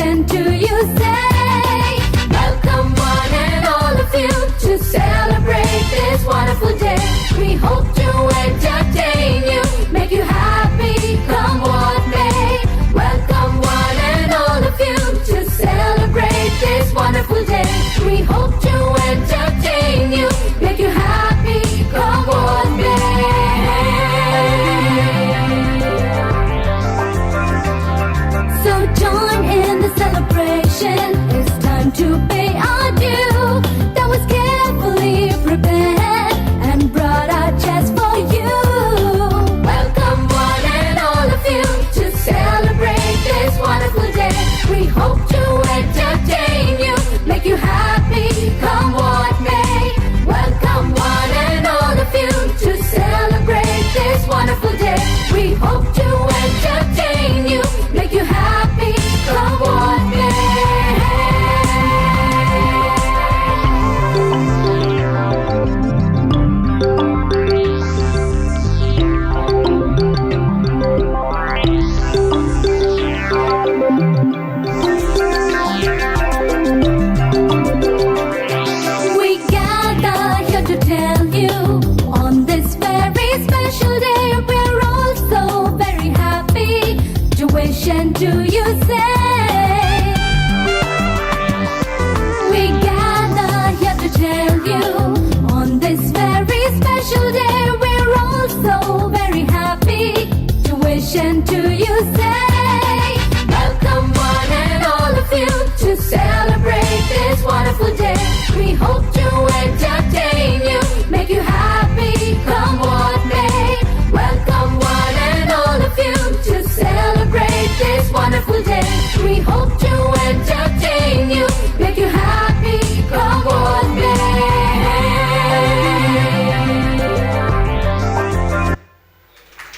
Tuition to you say, welcome one and all of you to celebrate this wonderful day. We hope to entertain you, make you happy, come what may. Welcome one and all of you to celebrate this wonderful day. We hope to entertain you, make you happy, come what may. So join in the celebration, it's time to pay our due. That was carefully prepared and brought our chest for you. Welcome one and all of you to celebrate this wonderful day. We hope to entertain you, make you happy, come what may. Welcome one and all of you to celebrate this wonderful day. We hope to entertain you, make you happy, come what may. We gather here to tell you on this very special day we're all so very happy. Tuition to you say. We gather here to tell you on this very special day we're all so very happy. Tuition to you say, welcome one and all of you to celebrate this wonderful day. We hope to